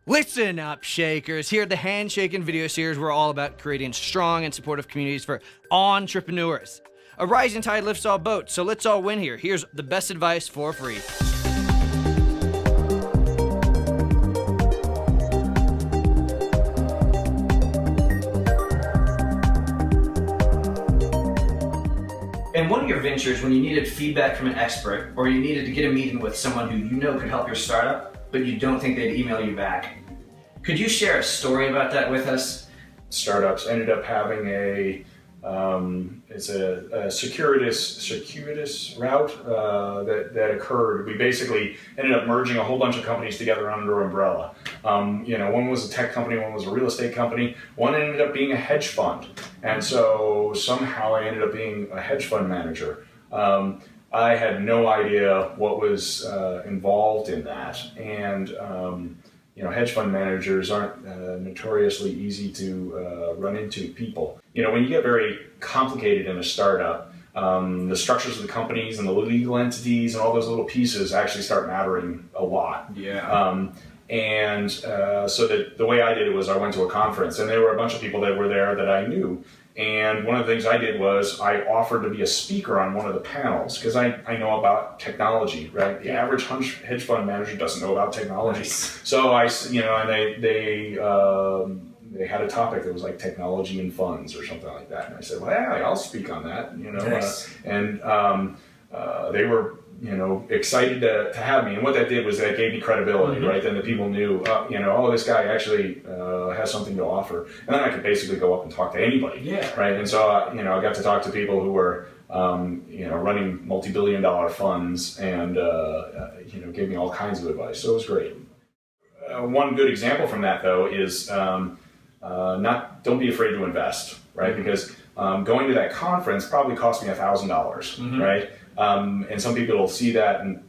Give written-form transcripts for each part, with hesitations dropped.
Listen up, Shakers. Here at the Handshakin Video Series, we're all about creating strong and supportive communities for entrepreneurs. A rising tide lifts all boats, so let's all win here. Here's the best advice for free. In one of your ventures, when you needed feedback from an expert, or you needed to get a meeting with someone who you know could help your startup, but you don't think they'd email you back, could you share a story about that with us? Startups ended up having it's a circuitous route that occurred. We basically ended up merging a whole bunch of companies together under an umbrella. One was a tech company, one was a real estate company, one ended up being a hedge fund. And so somehow I ended up being a hedge fund manager. I had no idea what was involved in that. And hedge fund managers aren't notoriously easy to run into people. When you get very complicated in a startup, the structures of the companies and the legal entities and all those little pieces actually start mattering a lot. Yeah. So the way I did it was I went to a conference, and there were a bunch of people that were there that I knew. And one of the things I did was I offered to be a speaker on one of the panels because I know about technology, right? The average hedge fund manager doesn't know about technology. Nice. So and they had a topic that was like technology and funds or something like that. And I said, well, yeah, I'll speak on that, Nice. They were excited to have me, and what that did was that gave me credibility, Mm-hmm. right? Then the people knew, this guy actually has something to offer, and then I could basically go up and talk to anybody, Yeah. right? And so I got to talk to people who were running multi-billion-dollar funds, and gave me all kinds of advice. So it was great. One good example from that though is don't be afraid to invest, right? Mm-hmm. Because going to that conference probably cost me $1,000, Mm-hmm. right? And some people will see that and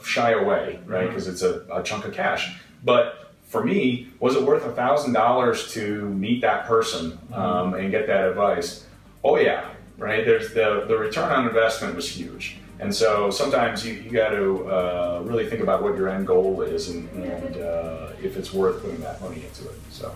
shy away, right? Because it's a chunk of cash. But for me, was it worth $1,000 to meet that person and get that advice? Oh yeah, right? There's the return on investment was huge. And so sometimes you got to really think about what your end goal is and if it's worth putting that money into it. So.